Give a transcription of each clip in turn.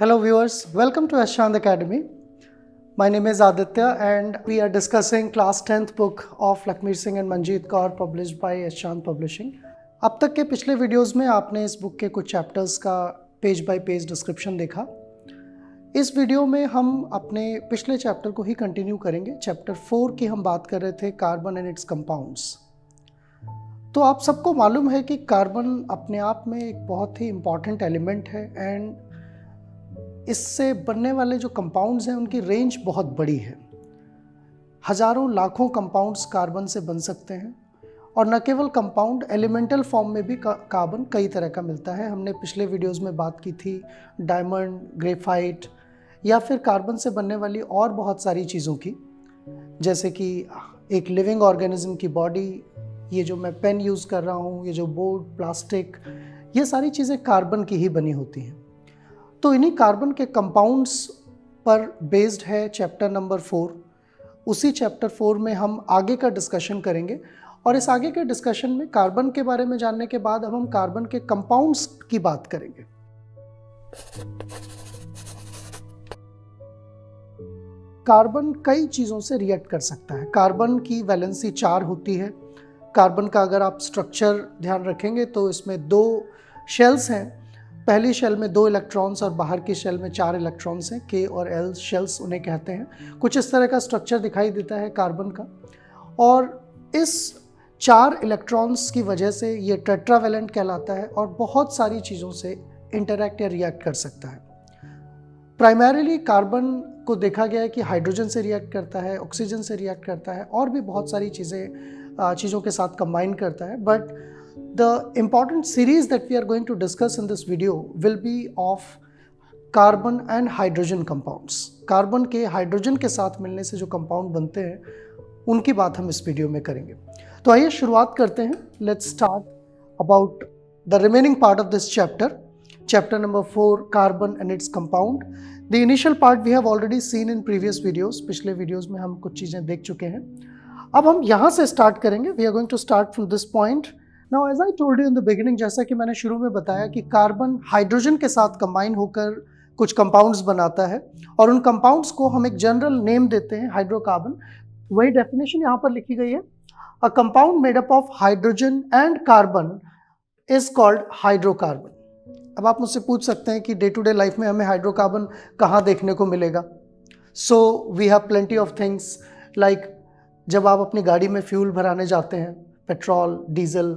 Hello viewers, welcome to Ashant Academy. My name is Aditya and we are discussing class 10th book of Lakshmi Singh and Manjeet Kaur published by Ashant Publishing. अब तक के पिछले videos में आपने इस book के कुछ chapters का पेज बाय पेज डिस्क्रिप्शन देखा। इस वीडियो में हम अपने पिछले चैप्टर को ही कंटिन्यू करेंगे। चैप्टर 4 की हम बात कर रहे थे कार्बन एंड इट्स कंपाउंड्स। तो आप सबको मालूम है कि कार्बन अपने आप में एक बहुत ही इम्पॉर्टेंट एलिमेंट है एंड इससे बनने वाले जो कंपाउंड्स हैं उनकी रेंज बहुत बड़ी है। हजारों लाखों कंपाउंड्स कार्बन से बन सकते हैं और न केवल कंपाउंड, एलिमेंटल फॉर्म में भी कार्बन कई तरह का मिलता है। हमने पिछले वीडियोस में बात की थी डायमंड, ग्रेफाइट या फिर कार्बन से बनने वाली और बहुत सारी चीज़ों की, जैसे कि एक लिविंग ऑर्गेनिज्म की बॉडी, ये जो मैं पेन यूज़ कर रहा हूँ, ये जो बोर्ड, प्लास्टिक, ये सारी चीज़ें कार्बन की ही बनी होती हैं। तो इन्हीं कार्बन के कंपाउंड्स पर बेस्ड है चैप्टर नंबर 4। उसी चैप्टर 4 में हम आगे का डिस्कशन करेंगे और इस आगे के डिस्कशन में कार्बन के बारे में जानने के बाद अब हम कार्बन के कंपाउंड्स की बात करेंगे। कार्बन कई चीज़ों से रिएक्ट कर सकता है। कार्बन की वैलेंसी 4 होती है। कार्बन का अगर आप स्ट्रक्चर ध्यान रखेंगे तो इसमें 2 शेल्स हैं। पहली शेल में 2 इलेक्ट्रॉन्स और बाहर की शेल में 4 इलेक्ट्रॉन्स हैं। K और L शेल्स उन्हें कहते हैं। कुछ इस तरह का स्ट्रक्चर दिखाई देता है कार्बन का और इस 4 इलेक्ट्रॉन्स की वजह से ये टेट्रावेलेंट कहलाता है और बहुत सारी चीज़ों से इंटरैक्ट या रिएक्ट कर सकता है। प्राइमरीली कार्बन को देखा गया है कि हाइड्रोजन से रिएक्ट करता है, ऑक्सीजन से रिएक्ट करता है और भी बहुत सारी चीज़ों के साथ कंबाइन करता है। But the important series that we are going to discuss in this video will be of carbon and hydrogen compounds. Carbon के हाइड्रोजन के साथ मिलने से जो कंपाउंड बनते हैं उनकी बात हम इस वीडियो में करेंगे। तो आइए शुरुआत करते हैं। Let's start about the remaining part of this chapter, chapter number 4, carbon and its compound. The initial part we have already seen in previous videos. पिछले वीडियोस में हम कुछ चीज़ें देख चुके हैं। अब हम यहाँ से स्टार्ट करेंगे। We are going to start from this point. Now, as I told you in the beginning, जैसा कि मैंने शुरू में बताया कि कार्बन हाइड्रोजन के साथ कंबाइन होकर कुछ कंपाउंड्स बनाता है और उन कंपाउंड्स को हम एक जनरल नेम देते हैं हाइड्रोकार्बन। वही डेफिनेशन यहाँ पर लिखी गई है। A compound made up of hydrogen and carbon is called hydrocarbon. अब आप मुझसे पूछ सकते हैं कि डे टू डे लाइफ में हमें हाइड्रोकार्बन कहाँ देखने को मिलेगा। So we have plenty of things like जब आप अपनी गाड़ी में फ्यूल भराने जाते हैं, पेट्रोल, डीजल,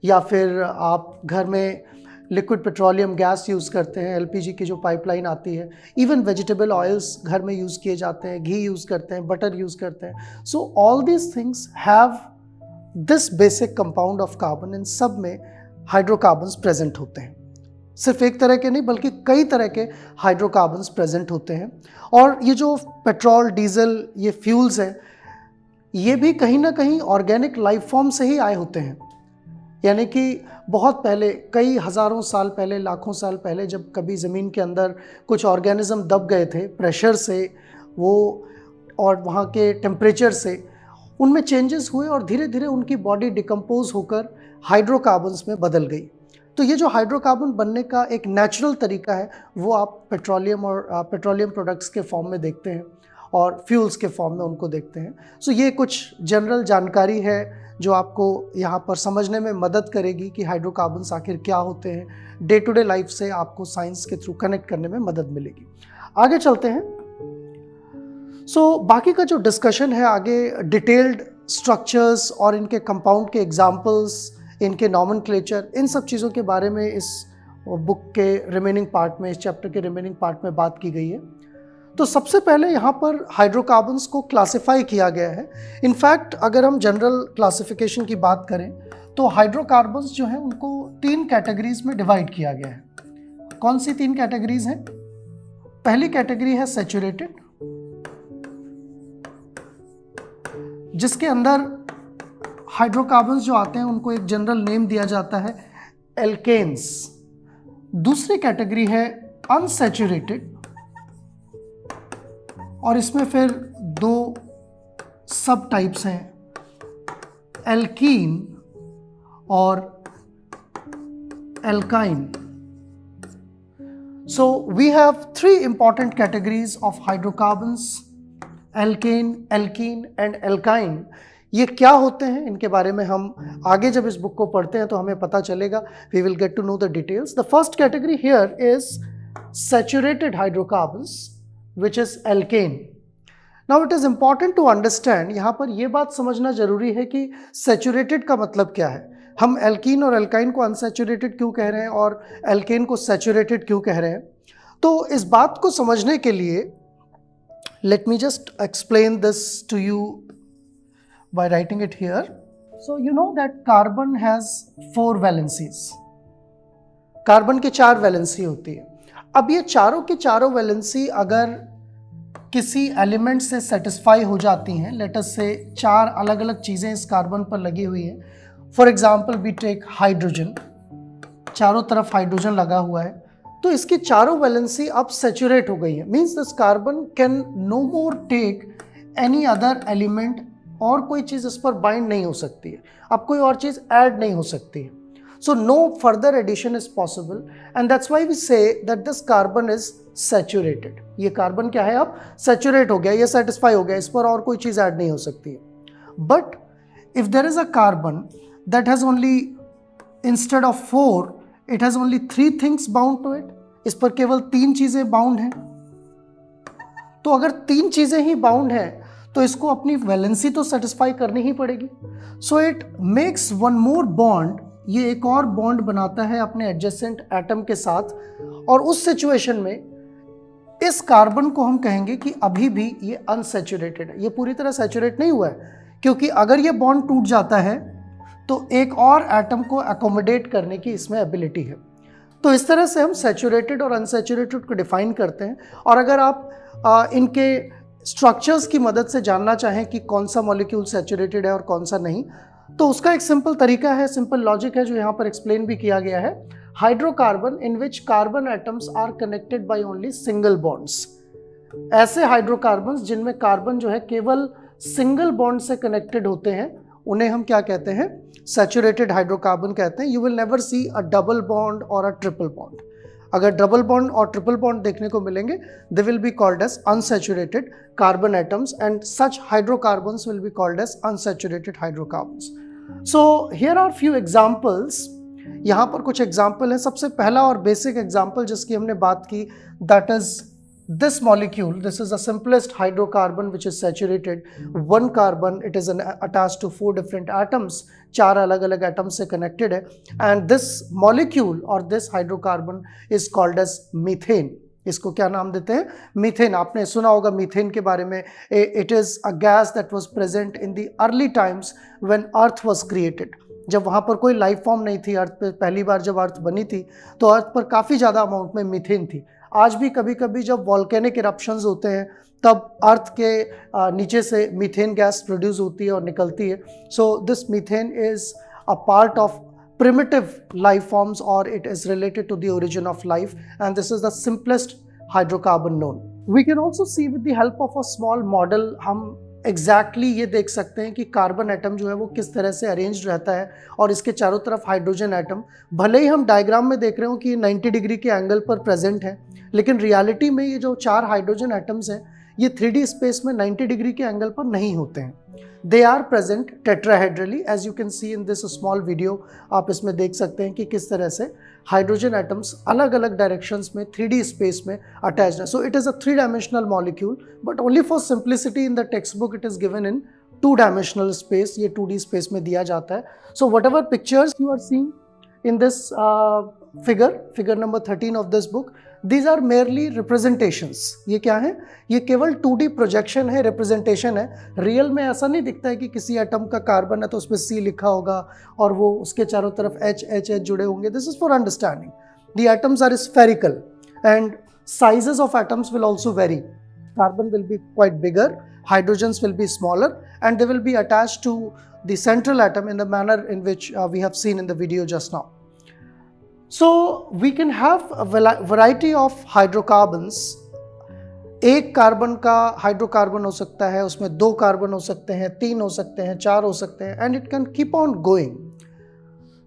या फिर आप घर में लिक्विड पेट्रोलियम गैस यूज़ करते हैं, एलपीजी की जो पाइपलाइन आती है, इवन वेजिटेबल ऑयल्स घर में यूज़ किए जाते हैं, घी यूज़ करते हैं, बटर यूज़ करते हैं। So all these things have this basic compound of carbon. इन सब में हाइड्रोकार्बन्स प्रेजेंट होते हैं। सिर्फ एक तरह के नहीं बल्कि कई तरह के हाइड्रोकार्बन्स प्रेजेंट होते हैं। और ये जो पेट्रोल, डीजल, ये फ्यूल्स हैं, ये भी कहीं ना कहीं ऑर्गेनिक लाइफ फॉर्म से ही आए होते हैं। यानी कि बहुत पहले, कई हज़ारों साल पहले, लाखों साल पहले, जब कभी ज़मीन के अंदर कुछ ऑर्गेनिज्म दब गए थे प्रेशर से वो और वहाँ के टेम्परेचर से, उनमें चेंजेस हुए और धीरे धीरे उनकी बॉडी डिकम्पोज होकर हाइड्रोकार्बन्स में बदल गई। तो ये जो हाइड्रोकार्बन बनने का एक नेचुरल तरीका है वो आप पेट्रोलियम और पेट्रोलियम प्रोडक्ट्स के फॉर्म में देखते हैं और फ्यूल्स के फॉर्म में उनको देखते हैं। सो ये कुछ जनरल जानकारी है जो आपको यहाँ पर समझने में मदद करेगी कि हाइड्रोकार्बन्स आखिर क्या होते हैं। डे टू डे लाइफ से आपको साइंस के थ्रू कनेक्ट करने में मदद मिलेगी। आगे चलते हैं। बाकी का जो डिस्कशन है आगे, डिटेल्ड स्ट्रक्चर्स और इनके कंपाउंड के एग्जाम्पल्स, इनके नॉमेनक्लेचर, इन सब चीज़ों के बारे में इस बुक के रिमेनिंग पार्ट में, इस चैप्टर के रिमेनिंग पार्ट में बात की गई है। तो सबसे पहले यहाँ पर हाइड्रोकार्बन्स को क्लासिफाई किया गया है। इनफैक्ट अगर हम जनरल क्लासिफिकेशन की बात करें तो हाइड्रोकार्बन्स जो हैं उनको 3 कैटेगरीज में डिवाइड किया गया है। कौन सी 3 कैटेगरीज हैं? पहली कैटेगरी है सैचुरेटेड, जिसके अंदर हाइड्रोकार्बन्स जो आते हैं उनको एक जनरल नेम दिया जाता है एल्केन्स। दूसरी कैटेगरी है अनसैचुरेटेड और इसमें फिर 2 सब टाइप्स हैं, एल्कीन और alkyne. So we have three important categories of hydrocarbons: alkane, alkene and alkyne. ये क्या होते हैं, इनके बारे में हम आगे जब इस बुक को पढ़ते हैं तो हमें पता चलेगा. We will get to know the details. The first category here is saturated hydrocarbons, which is alkane. Now it is important to understand, यहाँ पर ये बात समझना जरूरी है कि saturated का मतलब क्या है. हम एल्कीन और एल्काइन को अनसैचुरेटेड क्यों कह रहे हैं और एल्केन को सैचुरेटेड क्यों कह रहे हैं. तो इस बात को समझने के लिए let me just explain this to you by writing it here. So you know that carbon has 4 valencies. Carbon की 4 वैलेंसी होती है. अब ये चारों की चारों वैलेंसी अगर किसी एलिमेंट से सेटिस्फाई हो जाती हैं, लेट अस से 4 अलग अलग चीज़ें इस कार्बन पर लगी हुई हैं. For example we take hydrogen, चारों तरफ हाइड्रोजन लगा हुआ है, तो इसकी चारों वैलेंसी अब सेचुरेट हो गई है. Means this carbon can no more take any other element, और कोई चीज़ इस पर बाइंड नहीं हो सकती है, अब कोई और चीज़ ऐड नहीं हो सकती है. So no further addition is possible and that's why we say that this carbon is saturated. ये कार्बन क्या है, अब सैचुरेट हो गया, ये सेटिस्फाई हो गया, इस पर और कोई चीज़ ऐड नहीं हो सकती है. But if there is a carbon that has only, instead of 4, it has only 3 things bound to it. इस पर केवल 3 चीजें बाउंड हैं. तो अगर 3 चीजें ही बाउंड हैं तो इसको अपनी वैलेंसी तो सेटिस्फाई करनी ही पड़ेगी. So it makes one more bond, ये एक और बॉन्ड बनाता है अपने एडजेसेंट एटम के साथ, और उस सिचुएशन में इस कार्बन को हम कहेंगे कि अभी भी ये अनसैचुरेटेड है, ये पूरी तरह सैचुरेट नहीं हुआ है, क्योंकि अगर ये बॉन्ड टूट जाता है तो एक और एटम को अकोमोडेट करने की इसमें एबिलिटी है. तो इस तरह से हम सैचुरेटेड और अनसैचुरेटेड को डिफाइन करते हैं. और अगर आप इनके स्ट्रक्चर्स की मदद से जानना चाहें कि कौन सा मॉलिक्यूल सैचुरेटेड है और कौन सा नहीं, तो उसका एक सिंपल तरीका है, सिंपल लॉजिक है, जो यहाँ पर एक्सप्लेन भी किया गया है. Hydrocarbon in which carbon atoms are connected by only single bonds. ऐसे हाइड्रोकार्बन्स जिनमें कार्बन जो है केवल सिंगल बॉन्ड से कनेक्टेड होते हैं, उन्हें हम क्या कहते हैं, सैचुरेटेड हाइड्रोकार्बन कहते हैं. You will never see a double bond or a triple bond. अगर डबल बॉन्ड और ट्रिपल बॉन्ड देखने को मिलेंगे, they will be called as unsaturated carbon atoms and such hydrocarbons will be called as unsaturated hydrocarbons. So here are few examples. यहाँ पर कुछ example है. सबसे पहला और बेसिक एग्जाम्पल जिसकी हमने बात की, that is this molecule. This is the simplest hydrocarbon which is saturated. One carbon, it is attached to 4 different atoms. 4 अलग अलग atoms से connected है. And this molecule or this hydrocarbon is called as methane. इसको क्या नाम देते हैं, methane. आपने सुना होगा मीथेन के बारे में. It is a gas that was present in the early times when earth was created. जब वहाँ पर कोई लाइफ फॉर्म नहीं थी, अर्थ पे पहली बार जब अर्थ बनी थी तो अर्थ पर काफ़ी ज़्यादा अमाउंट में मीथेन थी. आज भी कभी कभी जब वॉल्केनिक इरप्शंस होते हैं तब अर्थ के नीचे से मीथेन गैस प्रोड्यूस होती है और निकलती है. So this methane is a part of primitive life forms, or it is related to the origin of life, and this is the simplest hydrocarbon known. We can also see with the help of a small model, हम exactly ये देख सकते हैं कि carbon atom जो है वो किस तरह से अरेंज्ड रहता है और इसके चारों तरफ हाइड्रोजन एटम. भले ही हम डायग्राम में देख रहे हो कि 90 डिग्री के एंगल पर प्रेजेंट है, लेकिन रियलिटी में ये जो 4 हाइड्रोजन एटम्स हैं ये 3D स्पेस में 90 डिग्री के एंगल पर नहीं होते हैं. They are present tetrahedrally, as you can see in this small video. आप इसमें देख सकते हैं कि किस तरह से हाइड्रोजन एटम्स अलग अलग डायरेक्शंस में 3D स्पेस में अटैच्ड है. So it is a three dimensional molecule, but only for simplicity in the text book it is given in two dimensional space. ये 2D स्पेस में दिया जाता है. So whatever pictures you are seeing in this figure number 13 of this book, these are merely representations. ये क्या है, ये केवल 2D प्रोजेक्शन है, रिप्रेजेंटेशन है. रियल में ऐसा नहीं दिखता है कि किसी एटम का कार्बन है तो उसमें C लिखा होगा और वो उसके चारों तरफ H जुड़े होंगे. This is for understanding. The atoms are spherical and sizes of atoms will also vary. Carbon will be quite bigger, hydrogens will be smaller, and they will be attached to the central atom in the manner in which we have seen in the video just now. So we can have a variety of hydrocarbons. एक carbon का hydrocarbon हो सकता है, उसमें 2 carbon हो सकते हैं, 3 हो सकते हैं, 4 हो सकते हैं, and it can keep on going.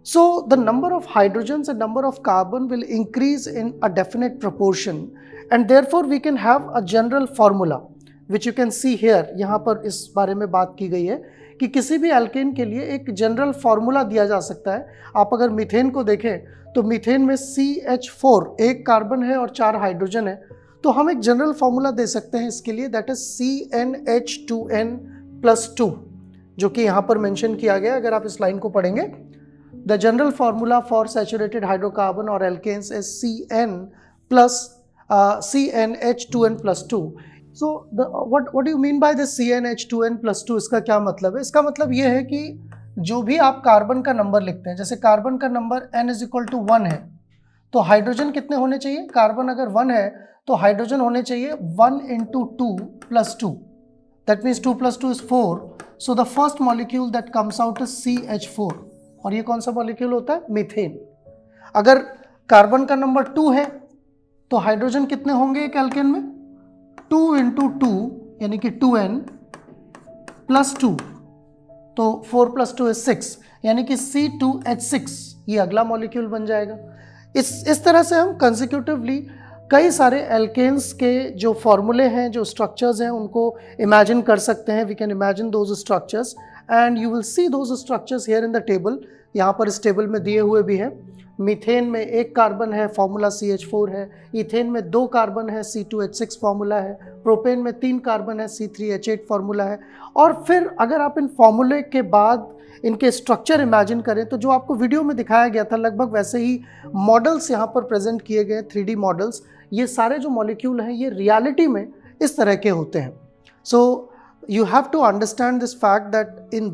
So the number of hydrogens and number of carbon will increase in a definite proportion, and therefore we can have a general formula which you can see here. यहाँ पर इस बारे में बात की गई है कि किसी भी एल्केन के लिए एक जनरल फार्मूला दिया जा सकता है. आप अगर मीथेन को देखें तो मीथेन में CH4 एक कार्बन है और 4 हाइड्रोजन है, तो हम एक जनरल फार्मूला दे सकते हैं इसके लिए, दैट इज CnH2n+2, जो कि यहाँ पर मेंशन किया गया. अगर आप इस लाइन को पढ़ेंगे, the general formula for saturated hydrocarbon or alkanes is CnH2n+2. So what do you mean by this CnH2n+2? इसका क्या मतलब है? इसका मतलब ये है कि जो भी आप कार्बन का नंबर लिखते हैं, जैसे कार्बन का नंबर n = 1 है, तो हाइड्रोजन कितने होने चाहिए? कार्बन अगर 1 है तो हाइड्रोजन होने चाहिए 1 × 2 + 2. That means 2 + 2 is 4. So the first molecule that comes out is CH4. और ये कौन सा मॉलिक्यूल होता है? मीथेन. अगर कार्बन का नंबर 2 है तो हाइड्रोजन कितने होंगे एक एल्केन में? 2 × 2 यानी कि 2n + 2, तो 4 + 2 is 6, यानी कि C2H6 ये अगला मॉलिक्यूल बन जाएगा. इस तरह से हम कंसेक्यूटिवली कई सारे एल्केन्स के जो फॉर्मूले हैं, जो स्ट्रक्चर्स हैं, उनको इमेजिन कर सकते हैं. We can imagine those structures and you will see those structures here in the table. यहाँ पर इस टेबल में दिए हुए भी हैं. मीथेन में 1 कार्बन है, फॉर्मूला CH4 है. इथेन में 2 कार्बन है, C2H6 फॉर्मूला है. प्रोपेन में 3 कार्बन है, C3H8 फॉर्मूला है. और फिर अगर आप इन फॉर्मूले के बाद इनके स्ट्रक्चर इमेजिन करें तो जो आपको वीडियो में दिखाया गया था लगभग वैसे ही मॉडल्स यहाँ पर प्रेजेंट किए गए, 3D मॉडल्स. ये सारे जो मॉलिक्यूल हैं ये रियलिटी में इस तरह के होते हैं. सो you have to understand this fact that in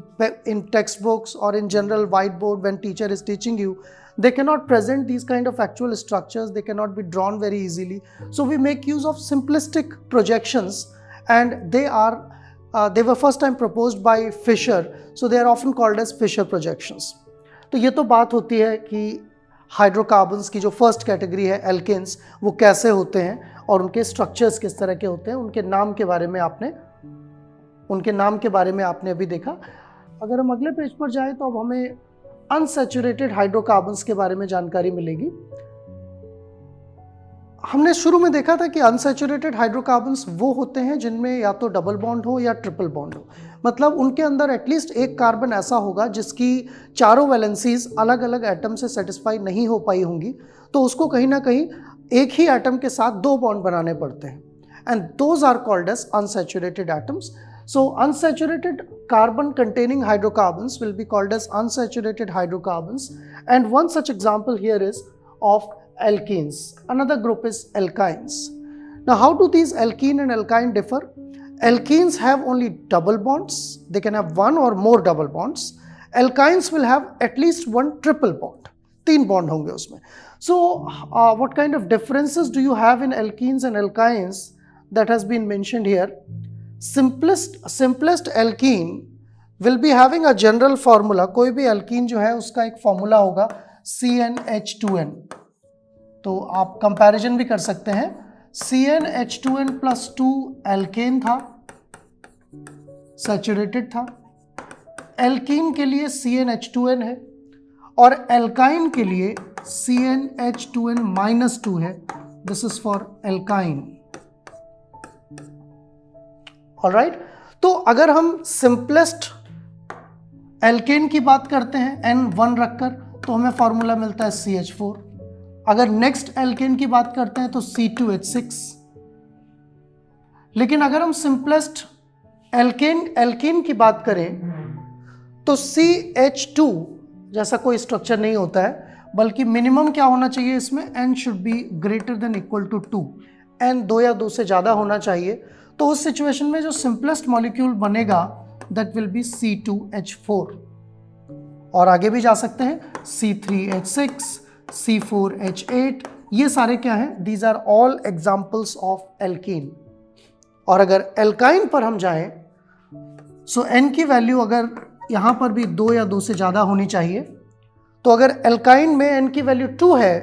textbooks or in general whiteboard, when teacher is teaching you, they cannot present these kind of actual structures, they cannot be drawn very easily. So we make use of simplistic projections, and they were first time proposed by Fisher, so they are often called as Fisher projections. तो ये तो बात होती है कि hydrocarbons की जो first category है एल्केन्स, वो कैसे होते हैं और उनके स्ट्रक्चर्स किस तरह के होते हैं, उनके नाम के बारे में आपने अभी देखा. अगर हम अगले पेज पर जाएं तो अब हमें अनसैचुरेटेड हाइड्रोकार्बन्स के बारे में जानकारी मिलेगी. हमने शुरू में देखा था कि अनसैचुरेटेड हाइड्रोकार्बन्स वो होते हैं जिनमें या तो डबल बॉन्ड हो या ट्रिपल बॉन्ड हो. मतलब उनके अंदर एटलीस्ट एक कार्बन ऐसा होगा जिसकी चारों वैलेंसीज अलग अलग एटम से सेटिस्फाई नहीं हो पाई होंगी, तो उसको कहीं ना कहीं एक ही एटम के साथ 2 बॉन्ड बनाने पड़ते हैं. And those are called as unsaturated atoms. So unsaturated carbon containing hydrocarbons will be called as unsaturated hydrocarbons, and one such example here is of alkenes. Another group is alkynes. Now how do these alkene and alkyne differ? Alkenes have only double bonds, they can have 1 or more double bonds. Alkynes will have at least 1 triple bond, 3 bond होंगे उसमें. So what kind of differences do you have in alkenes and alkynes that has been mentioned here? Simplest alkene will be having a general formula. कोई भी alkene जो है उसका एक formula होगा CnH2n. तो आप कंपैरिजन भी कर सकते हैं. CnH2n+2 एल्केन था, सैचुरेटेड था. एल्कीन के लिए CnH2n है और एल्काइन के लिए CnH2n-2 है. This is for alkyne. Alright. तो अगर हम सिंपलेस्ट एल्केन की बात करते हैं N1 रखकर, तो हमें फॉर्मूला मिलता है CH4. अगर नेक्स्ट एल्केन की बात करते हैं तो C2H6. लेकिन अगर हम सिंपलेस्ट एल्केन की बात करें तो CH2 जैसा कोई स्ट्रक्चर नहीं होता है, बल्कि मिनिमम क्या होना चाहिए इसमें, N should be greater than equal to 2. N 2 या 2 से ज़्यादा होना चाहिए. तो उस सिचुएशन में जो सिंपलेस्ट मॉलिक्यूल बनेगा दैट विल बी C2H4. और आगे भी जा सकते हैं C3H6, C4H8. ये सारे क्या हैं? These are all examples of alkene. और अगर एल्काइन पर हम जाएं, सो N की वैल्यू अगर यहाँ पर भी 2 या 2 से ज़्यादा होनी चाहिए. तो अगर एल्काइन में N की वैल्यू 2 है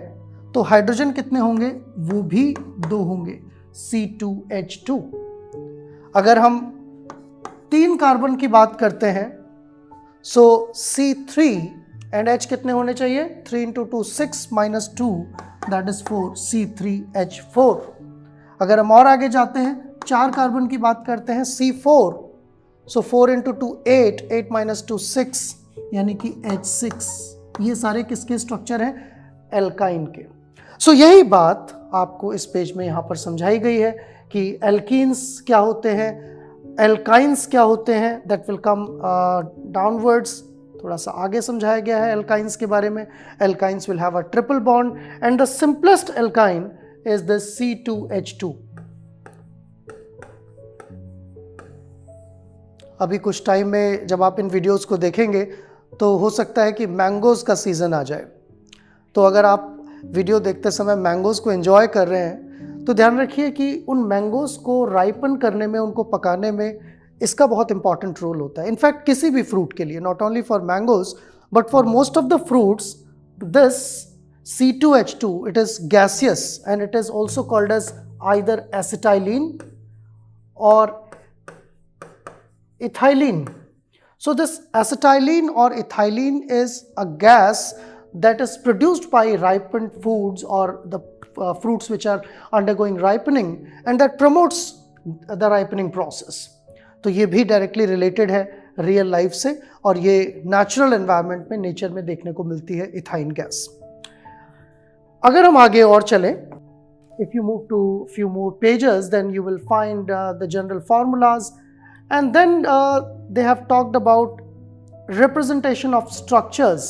तो हाइड्रोजन कितने होंगे? वो भी 2 होंगे, C2H2. अगर हम 3 कार्बन की बात करते हैं, सो C3 एंड H कितने होने चाहिए? 3 into 2 6 minus 2 that is 4 C3H4। अगर हम और आगे जाते हैं, 4 कार्बन की बात करते हैं, C4, सो 4 इंटू 2 8, 8 माइनस 2 6 यानी कि H6। ये सारे किसके स्ट्रक्चर हैं? एल्काइन के। सो यही बात आपको इस पेज में यहाँ पर समझाई गई है कि एल्कीन्स क्या होते हैं, एल्काइंस क्या होते हैं, दैट विल कम डाउनवर्ड्स। थोड़ा सा आगे समझाया गया है एल्काइंस के बारे में। Alkynes will have a triple bond and the simplest alkyne is the C2H2। अभी कुछ टाइम में जब आप इन वीडियोस को देखेंगे तो हो सकता है कि मैंगोज़ का सीज़न आ जाए। तो अगर आप वीडियो देखते समय मैंगोज़ को एंजॉय कर रहे हैं तो ध्यान रखिए कि उन मैंगोज़ को राइपन करने में, उनको पकाने में इसका बहुत इंपॉर्टेंट रोल होता है। इनफैक्ट किसी भी फ्रूट के लिए, not only for mangoes but for most of the fruits, this C2H2 it is gaseous and it is also called as either acetylene or ethylene. So this acetylene or ethylene is a gas that is produced by ripened foods or the fruits which are undergoing ripening and that promotes the ripening process. तो ये भी directly related है real life से और ये natural environment में, nature में देखने को मिलती है इथाइन गैस। अगर हम आगे और चलें, if you move to few more pages then you will find the general formulas and then they have talked about representation of structures।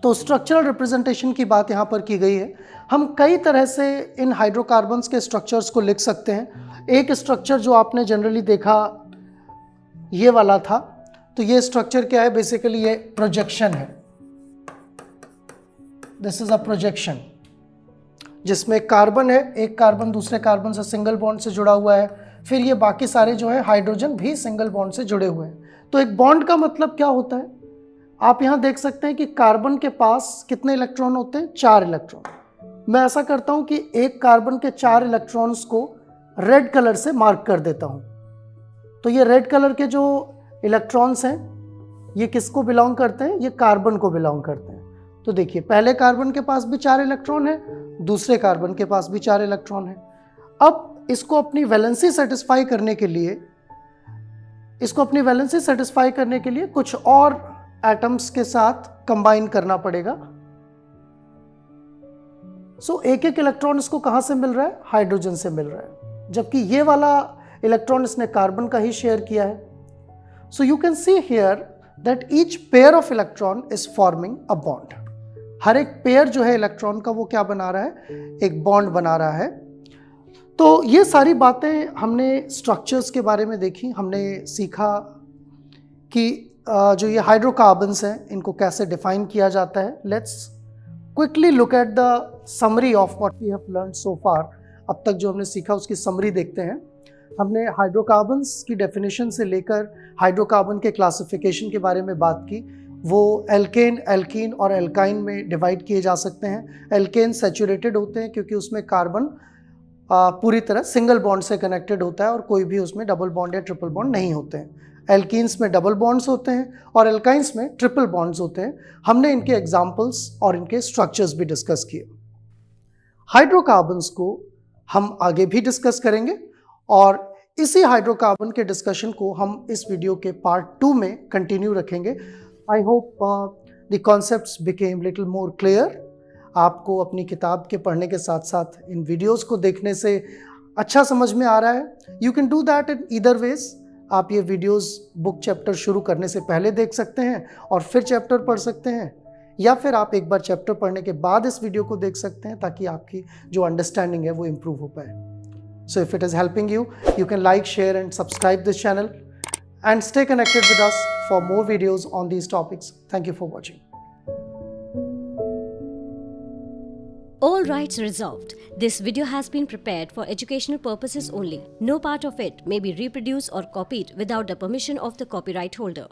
तो स्ट्रक्चरल रिप्रेजेंटेशन की बात यहाँ पर की गई है। हम कई तरह से इन हाइड्रोकार्बन्स के स्ट्रक्चर्स को लिख सकते हैं। एक स्ट्रक्चर जो आपने जनरली देखा ये वाला था, तो ये स्ट्रक्चर क्या है? बेसिकली ये प्रोजेक्शन है। दिस इज अ प्रोजेक्शन जिसमें कार्बन है, एक कार्बन दूसरे कार्बन से सिंगल बॉन्ड से जुड़ा हुआ है, फिर ये बाकी सारे जो है हाइड्रोजन भी सिंगल बॉन्ड से जुड़े हुए हैं। तो एक बॉन्ड का मतलब क्या होता है? आप यहाँ देख सकते हैं कि कार्बन के पास कितने इलेक्ट्रॉन होते हैं? 4 इलेक्ट्रॉन। मैं ऐसा करता हूँ कि एक कार्बन के 4 इलेक्ट्रॉन्स को रेड कलर से मार्क कर देता हूँ। तो ये रेड कलर के जो इलेक्ट्रॉन्स हैं ये किसको बिलोंग करते हैं? ये कार्बन को बिलोंग करते हैं। तो देखिए, पहले कार्बन के पास भी 4 इलेक्ट्रॉन है, दूसरे कार्बन के पास भी 4 इलेक्ट्रॉन है। अब इसको अपनी वैलेंसी सेटिस्फाई करने के लिए कुछ और एटम्स के साथ कंबाइन करना पड़ेगा। सो एक एक इलेक्ट्रॉन इसको कहां से मिल रहा है? हाइड्रोजन से मिल रहा है, जबकि ये वाला इलेक्ट्रॉन इसने कार्बन का ही शेयर किया है। So you can see here that each pair of electron is forming a bond. हर एक पेयर जो है इलेक्ट्रॉन का वो क्या बना रहा है? एक बॉन्ड बना रहा है। तो ये सारी बातें हमने स्ट्रक्चर्स के बारे में देखी। हमने सीखा कि जो ये हाइड्रोकार्बन्स हैं इनको कैसे डिफाइन किया जाता है। Let's quickly look at the summary of what we have learned so far. अब तक जो हमने सीखा उसकी समरी देखते हैं। हमने हाइड्रोकार्बन्स की डेफिनेशन से लेकर हाइड्रोकार्बन के क्लासिफिकेशन के बारे में बात की। वो एल्केन, एल्कीन और एल्काइन में डिवाइड किए जा सकते हैं। एल्केन सैचुरेटेड होते हैं क्योंकि उसमें कार्बन पूरी तरह सिंगल बॉन्ड से कनेक्टेड होता है और कोई भी उसमें डबल बॉन्ड या ट्रिपल बॉन्ड नहीं होते हैं। एल्कीन्स में डबल बॉन्ड्स होते हैं और एल्काइंस में ट्रिपल बॉन्ड्स होते हैं। हमने इनके एग्जाम्पल्स और इनके स्ट्रक्चर्स भी डिस्कस किए। हाइड्रोकार्बन्स को हम आगे भी डिस्कस करेंगे और इसी हाइड्रोकार्बन के डिस्कशन को हम इस वीडियो के पार्ट 2 में कंटिन्यू रखेंगे। I hope the concepts became little more clear. आपको अपनी किताब के पढ़ने के साथ साथ इन वीडियोस को देखने से अच्छा समझ में आ रहा है। You can do that in either ways. आप ये वीडियोस बुक चैप्टर शुरू करने से पहले देख सकते हैं और फिर चैप्टर पढ़ सकते हैं, या फिर आप एक बार चैप्टर पढ़ने के बाद इस वीडियो को देख सकते हैं ताकि आपकी जो अंडरस्टैंडिंग है वो इम्प्रूव हो पाए। So if it is helping you, you can like, share and subscribe this channel and stay connected with us for more videos on these topics. Thank you for watching. All rights reserved. This video has been prepared for educational purposes only. No part of it may be reproduced or copied without the permission of the copyright holder.